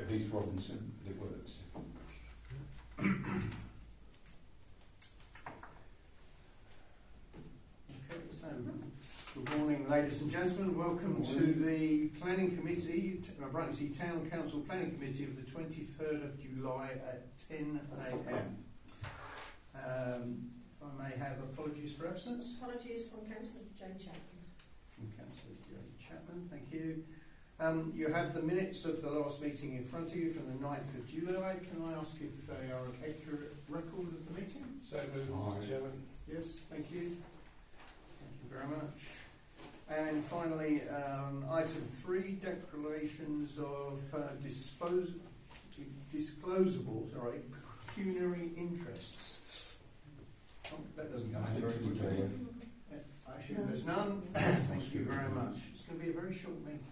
Heath Robinson, the works. Okay, so good morning, ladies and gentlemen. Welcome to the Planning Committee, Bruntsea Town Council Planning Committee of the 23rd of July at 10 a.m. If I may have apologies for absence. Apologies from Councillor Jane Chapman. From Councillor Jane Chapman, thank you. You have the minutes of the last meeting in front of you from the 9th of July. Can I ask if they are an accurate record of the meeting? So moved, Mr. Chairman. Yes, thank you. Thank you very much. And finally, item 3, declarations of disclosable pecuniary interests. Oh, that doesn't come out very quickly. I assume there's none. Thank you very much. It's going to be a very short meeting.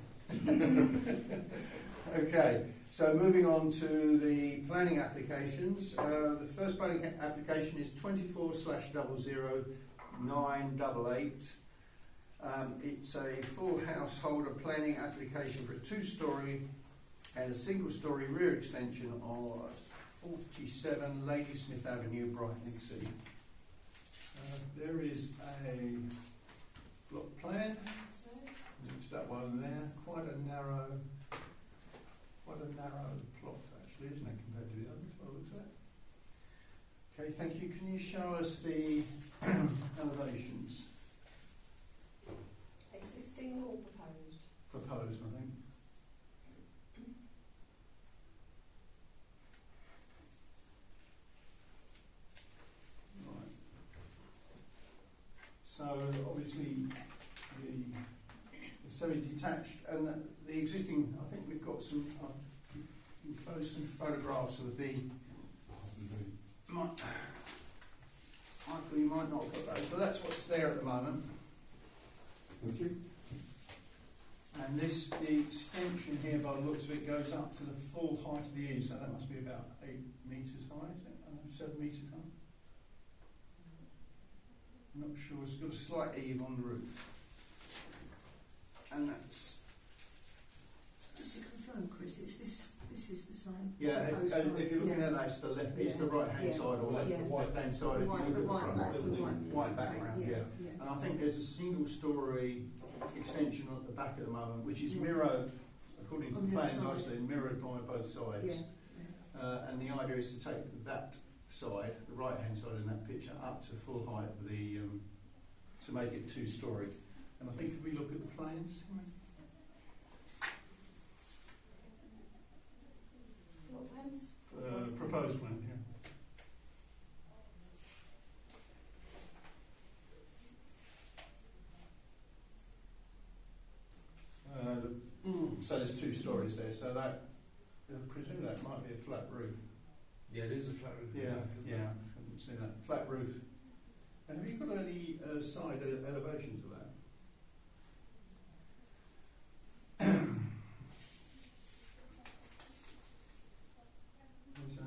Okay, so moving on to the planning applications. The first planning application is 24/00988. It's a full householder planning application for a 2-storey and a single-storey rear extension of 47 Ladysmith Avenue, Brighton Exceed. There is a block plan. It's that one there. Quite a narrow plot actually, isn't it, compared to the others? By the looks of it. Okay, thank you. Can you show us the elevations? Existing or proposed? Proposed, I think. Right. So obviously the semi-detached and the existing. I think we've got some. Enclosed some photographs of the. Michael, you might not have got those, but that's what's there at the moment. Thank you. And the extension here, by the looks of it, goes up to the full height of the eaves, so that must be about 8 metres high, is it? 7 metres high? I'm not sure. It's got a slight eave on the roof. And that's... Just to confirm, Chris, this is the same. Yeah, if you're looking at that, it's the left, it's the right-hand side or left, the right-hand side. If you look at the front, white background, And I think there's a single-storey extension at the back at the moment, which is mirrored, according to the plans I've seen, mirrored by both sides. And the idea is to take that side, the right-hand side in that picture, up to full height of the, to make it 2-storey. And I think if we look at the plans. What plans? Proposed plan, so there's 2 stories there, so that, I presume that might be a flat roof. Yeah, it is a flat roof. Yeah, I haven't seen that. Flat roof. And have you got any side elevations of that? There's a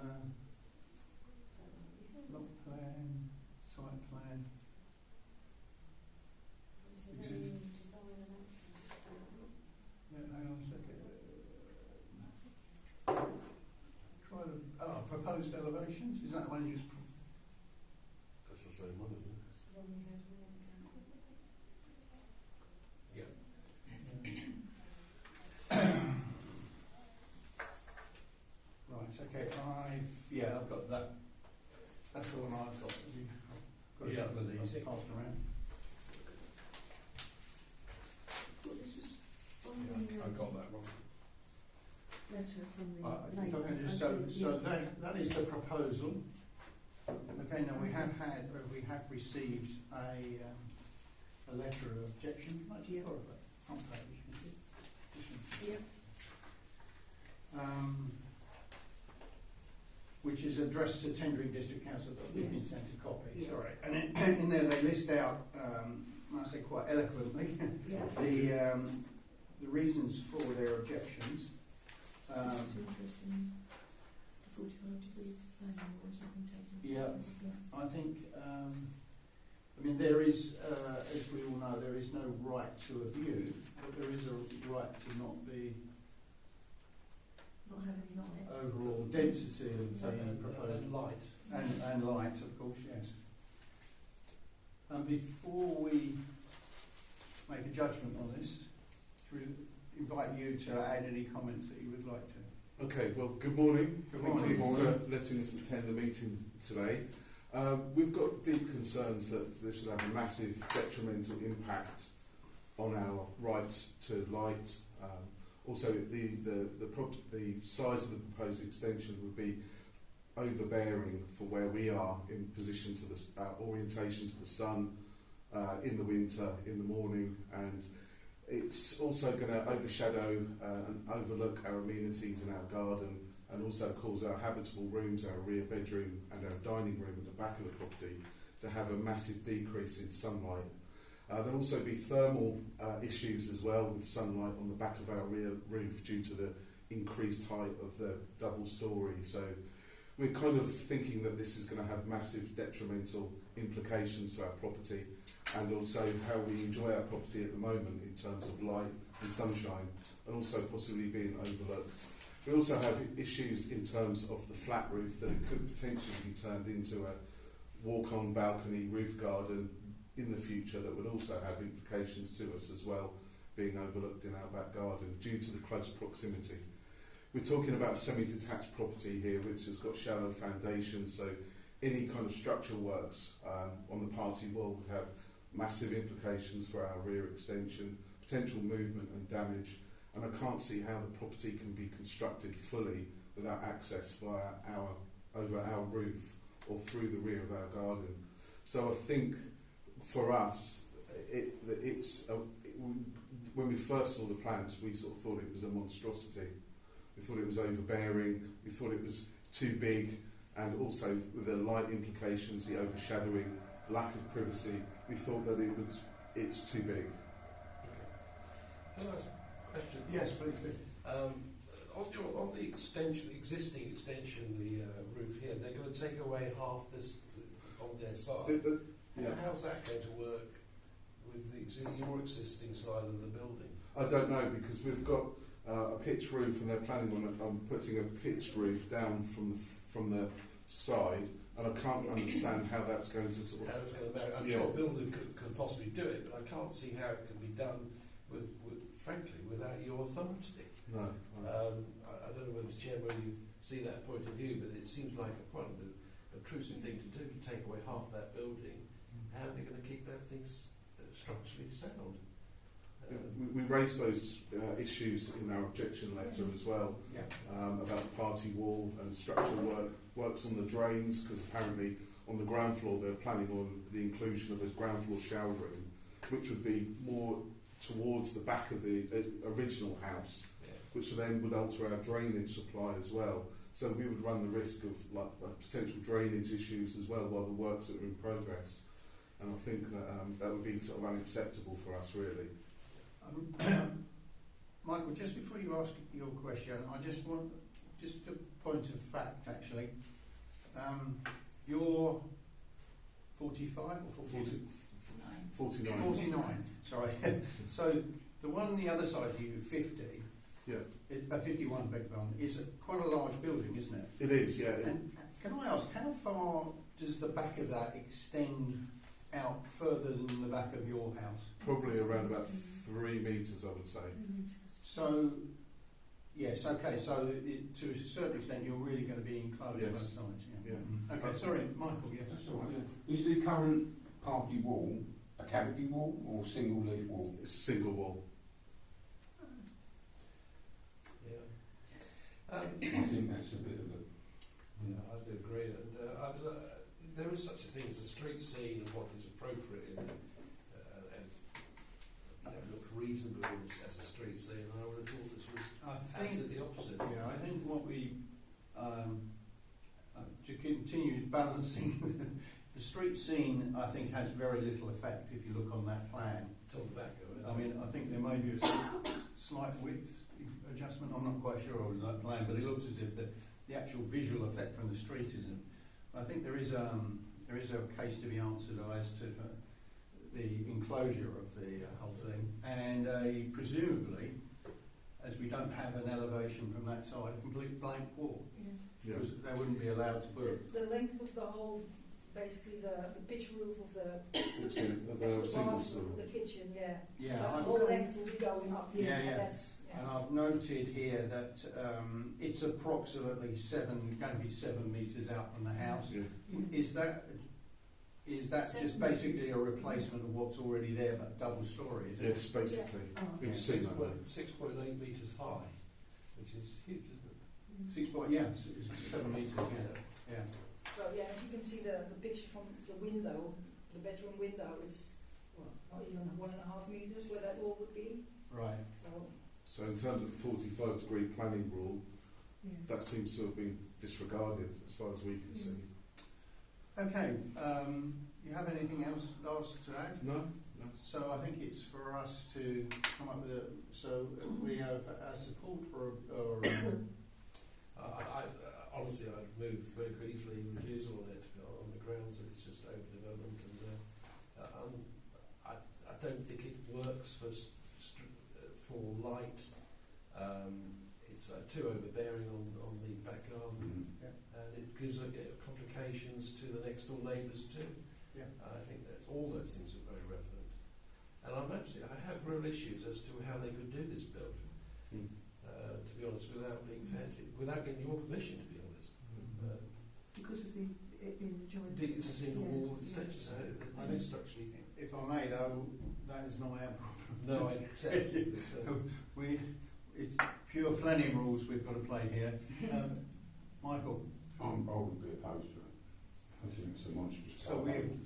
block plan, site plan. Is there any design analysis? Yeah, hang on a second. Try the proposed elevations. Is that the one you just? That's the same one, isn't it? That's the one we had a minute ago. Yeah. Right. Okay. I've got that. That's the one I've got. Have you got a couple of these passed around? Well, this was on the I got that one. letter from the If I neighbour. can just, so that is the proposal. Okay. Now we have received a letter of objection. Can I just borrow that front page? Which is addressed to Tendring District Council, but we've been sent a copy. Sorry. And in there they list out, I say quite eloquently, the reasons for their objections. This is interesting. The 45-degree planning was not been taken. I think, there is, as we all know, there is no right to a view, but there is a right to not have any density of the proposed, And light. and light, of course, yes. And before we make a judgment on this, should we invite you to add any comments that you would like to? Okay, well, good morning. Good Thank morning. you for letting us attend the meeting today. We've got deep concerns that this should have a massive detrimental impact on our right to light. Also, the size of the proposed extension would be overbearing for where we are in position to the orientation to the sun in the winter, in the morning, and it's also going to overshadow and overlook our amenities in our garden, and also cause our habitable rooms, our rear bedroom and our dining room at the back of the property to have a massive decrease in sunlight. There'll also be thermal issues as well, with sunlight on the back of our rear roof due to the increased height of the double storey. So we're kind of thinking that this is going to have massive detrimental implications to our property, and also how we enjoy our property at the moment in terms of light and sunshine, and also possibly being overlooked. We also have issues in terms of the flat roof, that it could potentially be turned into a walk-on balcony roof garden in the future, that would also have implications to us as well, being overlooked in our back garden due to the close proximity. We're talking about semi-detached property here, which has got shallow foundations, so any kind of structural works on the party wall would have massive implications for our rear extension, potential movement and damage, and I can't see how the property can be constructed fully without access via over our roof or through the rear of our garden. So I think for us, when we first saw the plans, we sort of thought it was a monstrosity. We thought it was overbearing, we thought it was too big, and also with the light implications, the overshadowing, lack of privacy, we thought that it's too big. Can I ask a question? Yes, please. On the extension, the existing extension, the roof here, they're going to take away half this on their side. Yeah. How's that going to work with your existing side of the building? I don't know, because we've got a pitched roof, and they're planning on putting a pitched roof down from the side, and I can't understand how that's going to sort of... How it's going to marry. I'm sure a builder could possibly do it, but I can't see how it can be done frankly, without your authority. No. I don't know whether, Chairman, you see that point of view, but it seems like quite an obtrusive thing to do, to take away half that building. How are they going to keep that thing structurally sound? We raised those issues in our objection letter as well, Yeah. about the party wall and structural works on the drains, because apparently on the ground floor they're planning on the inclusion of a ground floor shower room, which would be more towards the back of the original house, which then would alter our drainage supply as well. So we would run the risk of potential drainage issues as well while the works are in progress. And I think that would be sort of unacceptable for us, really. Michael, just before you ask your question, I just want a point of fact actually. You're 45 or 40? 49. 49, sorry. So the one on the other side of you, 50, Yeah. 51, beg your pardon, is quite a large building, isn't it? It is, yeah. And can I ask, how far does the back of that extend out further than the back of your house? Probably around about 3 metres, I would say. So, yes, okay, so to a certain extent you're really going to be enclosed Yes. both sides, yeah. Yeah. Okay, sorry, Michael, yes. That's all right. Is the current party wall a cavity wall or single leaf wall? It's a single wall. Yeah. I think that's a bit of a... Yeah, I do agree. And there is such a thing as a street scene and what is appropriate and looks reasonable as a street scene. And I would have thought this was absolutely the opposite. Yeah, I think what we to continue balancing the street scene, I think has very little effect if you look on that plan. It's on the back of it. I mean, I think there may be a slight width adjustment. I'm not quite sure on that plan, but it looks as if the actual visual effect from the street isn't. I think there is a case to be answered as to the enclosure of the whole thing, and presumably as we don't have an elevation from that side, a complete blank wall, Yeah. Yeah. because they wouldn't be allowed to put. The length of the whole, basically the pitch roof of the It's the single bathroom, story. the kitchen, yeah. Yeah, The I, whole length will be going up. Yeah, yeah. That's, and yeah. I've noted here that it's approximately going to be 7 metres out from the house. Yeah. Is that just 7 basically metres. a replacement of what's already there, but double story? Is it? Yes, basically. Oh, We've Yeah. seen that. 6.8 metres high, which is huge, isn't it? 6 point, yeah, it's 7 metres. Yeah. So yeah, if you can see the picture from the window, the bedroom window, it's well, not even 1.5 meters where that wall would be. Right. So So in terms of the 45-degree planning rule, yeah. that seems to have been disregarded as far as we can see. Okay. You have anything else, Lars, to add? No? No. So I think it's for us to come up with a. So we have support for. Honestly, I'd move very easily refusal on it on the grounds that it's just overdevelopment, and I don't think it works for light. It's too overbearing on the back garden, and it gives complications to the next door neighbours too. Yeah. I think that all those things are very relevant, and I have real issues as to how they could do this build. To be honest, without being feted, without getting your permission, to be honest. Because of it being joined. It's a single Yeah, wall yeah. extension, so I it think- is structurally. If I may, though, that is not our problem. No, I accept. It's pure planning rules we've got to play here. Michael. I would be opposed to it. I think it's a monstrous. So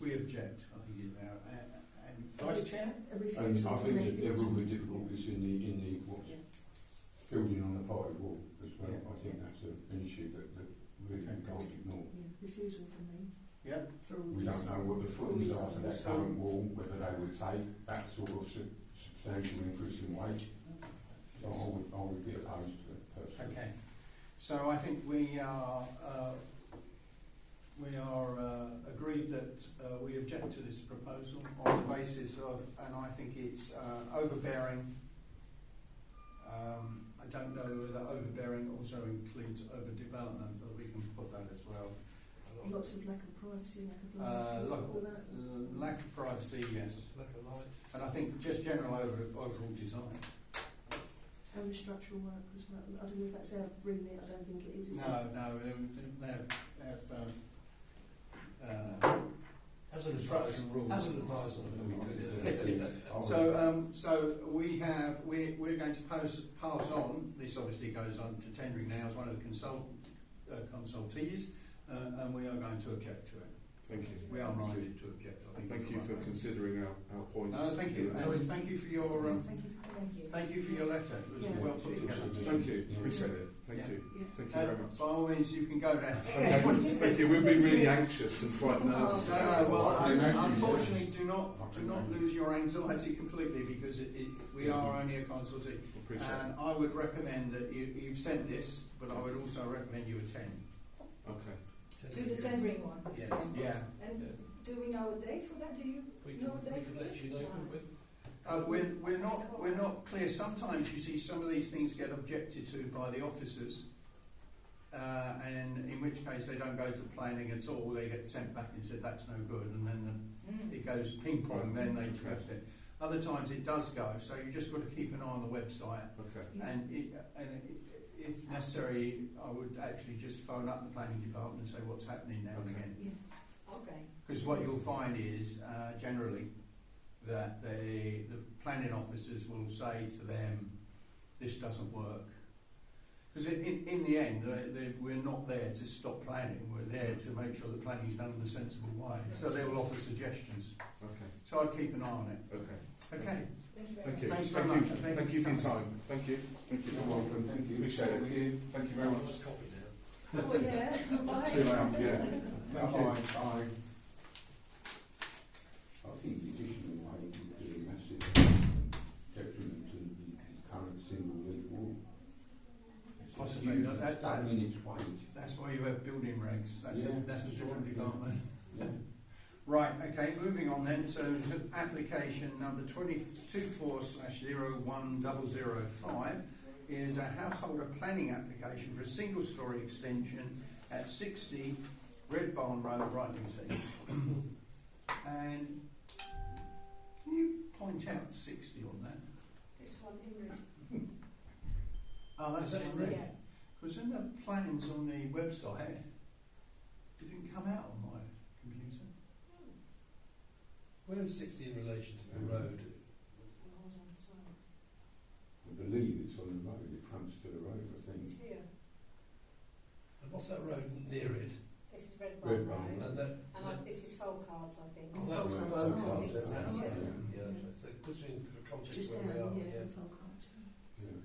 we object. I think is now. And Vice Chair. A And refusal I for think me that there because- will be difficulties in the what's Yeah. building on the party wall as well. Yeah. I think that's an issue that really Okay. can't ignore. Yeah, refusal from me Yeah. for all We these. don't know what the footings are to that current wall, whether they would take that sort of substantial increase in weight. So I would be opposed to it personally. Okay. So I think we are agreed that we object to this proposal on the basis of, and I think it's overbearing. I don't know whether overbearing also includes overdevelopment, but we can put that as well. Lots of lack of privacy, lack of light. Lack of privacy, yes, Like a light. and I think just general overall design. And the structural work as well. I don't know if that's our remit, I don't think it is. No, they have As an Construction advisor, rules. as an advisor, we could. So we're going to pass on. This obviously goes on to tendering now as one of the consultees, and we are going to object to it. Thank you. We are minded to object. I think. Thank you for considering our points. No, thank you. And thank you for your Thank you. letter. It was Yeah. well put together. Thank you. Appreciate it. Thank Yeah. you. Yeah. Thank you very much. By all means, you can go now. Okay, thank you. We've been really anxious and quite nervous. Unfortunately, do not lose your anxiety completely because we are only a consultee. Appreciate it. And I would recommend that you've sent this, but I would also recommend you attend. Okay. To the tendering one. Yes. Yeah. And do we know a date for that? Do you We know a date can for let this? you know, couldn't we? We're not clear. Sometimes you see some of these things get objected to by the officers, and in which case they don't go to planning at all. They get sent back and said that's no good, and then it goes ping pong. Then they trust it. Other times it does go. So you just got to keep an eye on the website, Okay. and if necessary, I would actually just phone up the planning department and say what's happening now and Okay. again. Yeah. Okay. Because what you'll find is generally that the planning officers will say to them, this doesn't work. Because in the end, we're not there to stop planning, we're there to make sure that planning is done in a sensible way. So they will offer suggestions. Okay. So I'd keep an eye on it. Okay. Okay. Thank you very Thank much. you. Thanks very Thank much. you. Thank Thank you you for your for time. Thank you. Thank you. You're welcome. Thank you. Appreciate it. Thank you very much. Just coffee now. Oh yeah. Bye. Chill out, yeah. Thank you. I think the additional weight would be a massive detriment to the current single leaf wall. It's Possibly. huge, That- it's doubling its weight. That's why you have building regs. That's a different Yeah. department. Yeah. Right, okay, moving on then. So application number 224/01005 is a householder planning application for a single-storey extension at 60 Red Barn Road, Brighton. And can you point out 60 on that? This one in red. Oh, that's Is that in in red. Yeah. Because in the plans on the website, it didn't come out on my computer. Where is 60 in relation to the road? Hold on, sorry. I believe it's on the road, it fronts to the road, I think. It's here. And what's that road near it? This is Red Red Barn Barn Road. And that. This is Folcards, I think. Oh, That's Folcards, the I Folcards, think that's so, it. yeah. Yeah, that's right. So it puts me in context Just where we down, are. yeah, from Folcards. Yeah.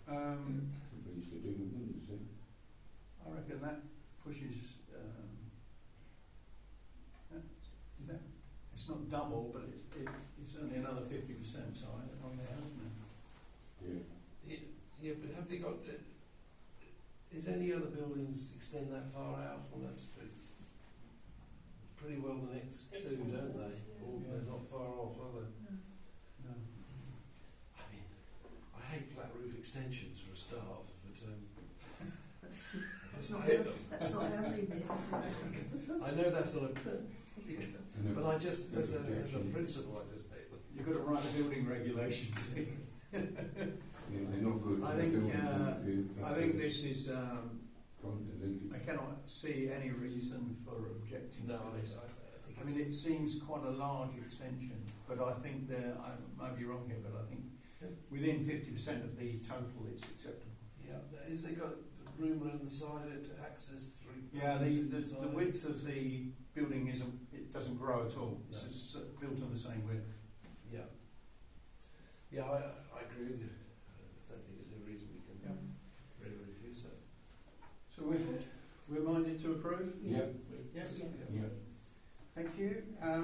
Um, We used to do the windows, yeah. I reckon that pushes. Is that? It's not double, but it's only another 50% side on there, isn't it? Yeah. Yeah, but have they got? Is any other buildings extend that far out on that street? Pretty well the next This two, one don't does, they? yeah. Or they're not far off, are they? No. I mean, I hate flat roof extensions for a start, but That's I not hate our, them. that's not our remit, is it? I know that's not a, And but I just as a principle, I just hate them. You've got to write the building regulations. they're not good. I for think, building point of view. I think this is. Front and leakage. I cannot see any reason for objecting No, to this. I think I mean, it seems quite a large extension, but I think I might be wrong here, but I think within 50% of the total it's acceptable. yeah. Is they got room around the side to access through? Yeah, the width of the building it doesn't grow at all. It's No. just built on the same width. Yeah. Yeah, I agree with you. I don't think there's any reason we can really refuse that. So we're minded to approve? Yeah. Yes. Yeah. Yeah. Thank you. On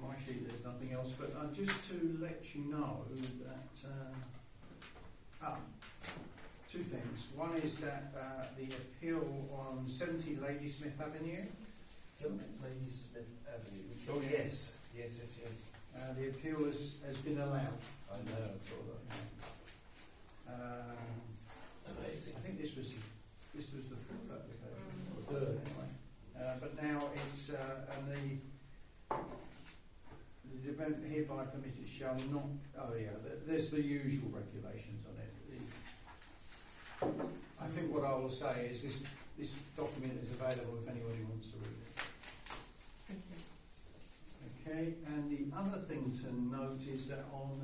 my sheet there's nothing else, but just to let you know that two things. One is that the appeal on 70 Ladysmith Avenue, Lady Smith Avenue. Oh yes, yes. the appeal has been allowed. I know, I saw that. Amazing. I think this was the fourth application. The third. Anyway, but now it's and the event hereby permitted shall not. Oh yeah, there's the usual regulations on it. I think what I will say is this document is available if anybody wants to read it. Thank you. Okay, and the other thing to note is that on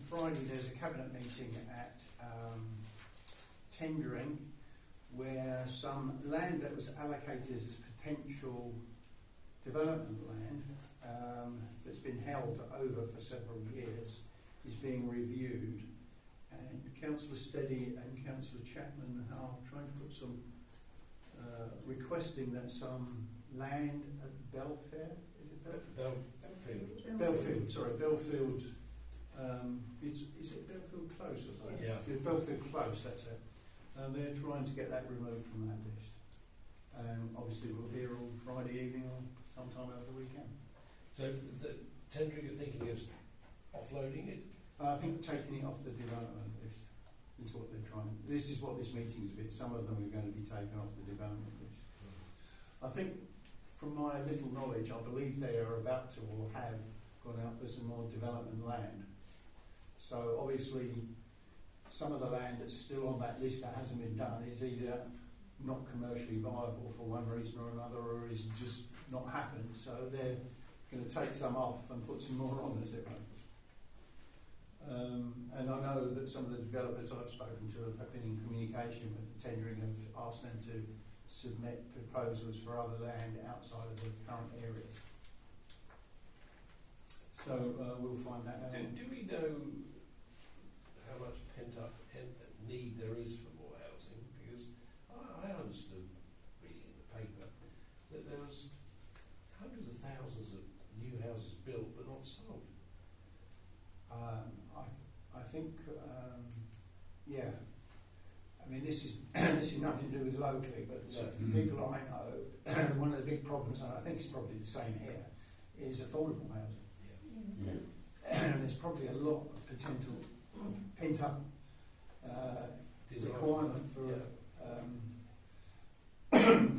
Friday there's a cabinet meeting at tendering where some land that was allocated as potential development land that's been held over for several years is being reviewed, and Councillor Steady and Councillor Chapman are trying to put some requesting that some land at Belfair, is it Belfair? Belfield, sorry, Belfield. Is it Belfield Close or something? Yes. Yeah, Belfield Close, that's it. They're trying to get that removed from that list. Obviously, we'll hear on Friday evening or sometime over the weekend. So the tendering, you're thinking of offloading it? I think taking it off the development list is what they're trying. This is what this meeting's about. Some of them are going to be taken off the development list. I think, from my little knowledge, I believe they are about to or have gone out for some more development land. So obviously, some of the land that's still on that list that hasn't been done is either not commercially viable for one reason or another, or is just not happened. So they're going to take some off and put some more on, as it were. And I know that some of the developers I've spoken to have been in communication with the tendering and asked them to submit proposals for other land outside of the current areas. So we'll find that out. Do we know how much pent-up need there is for more housing? Because I understood, reading in the paper, that there was hundreds of thousands of new houses built but not sold. I think, yeah. I mean, this is this is nothing to do with locally, but people I know, one of the big problems, and I think it's probably the same here, is affordable housing. Yeah. there's probably a lot of potential pent up Desire. requirement for Yeah.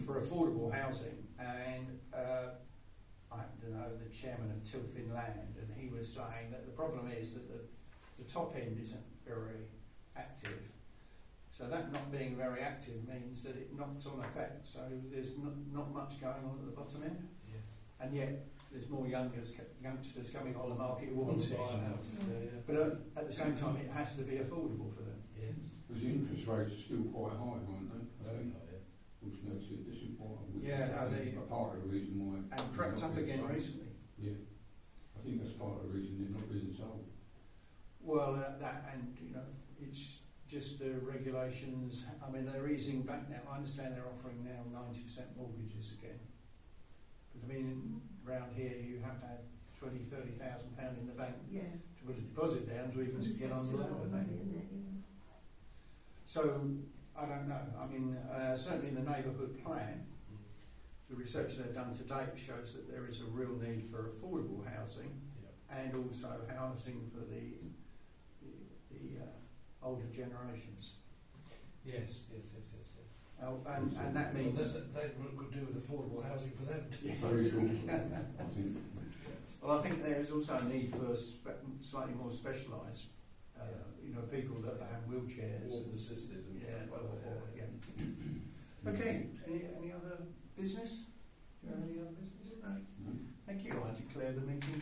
for affordable housing, and I don't know, the chairman of Tilfin Land, and he was saying that the problem is that the top end isn't very active. So that not being very active means that it knocks on effect. So there's not much going on at the bottom end, Yes. and yet there's more youngsters coming on the market who want it. Buy a house. Yeah. But at the same time, it has to be affordable for them. Yes. Because the interest rates are still quite high, aren't they? Oh, yeah. Which makes it disappointing. Which Yeah, I think they- a part of the reason why. And they're crept not up being again sold. recently. Yeah, I think that's part of the reason they're not being sold. Well, that and it's just the regulations. I mean, they're easing back now. I understand they're offering now 90% mortgages again. But I mean, around here you have to have £20,000-30,000 in the bank Yeah. to put a deposit down to even And get on it's the still a lot of loan. money, isn't it? Yeah. So I don't know. I mean, certainly in the neighbourhood plan, the research they've done to date shows that there is a real need for affordable housing Yeah. and also housing for the older generations. Yes. And that means That could do with affordable housing for them too. Very thoughtful, I think. well, I think there is also a need for slightly more specialised, people that have wheelchairs. Walk assisted and Yeah, stuff like that. yeah. Okay. Any other business? Do you have any other business? No. No. Thank you. I declare the meeting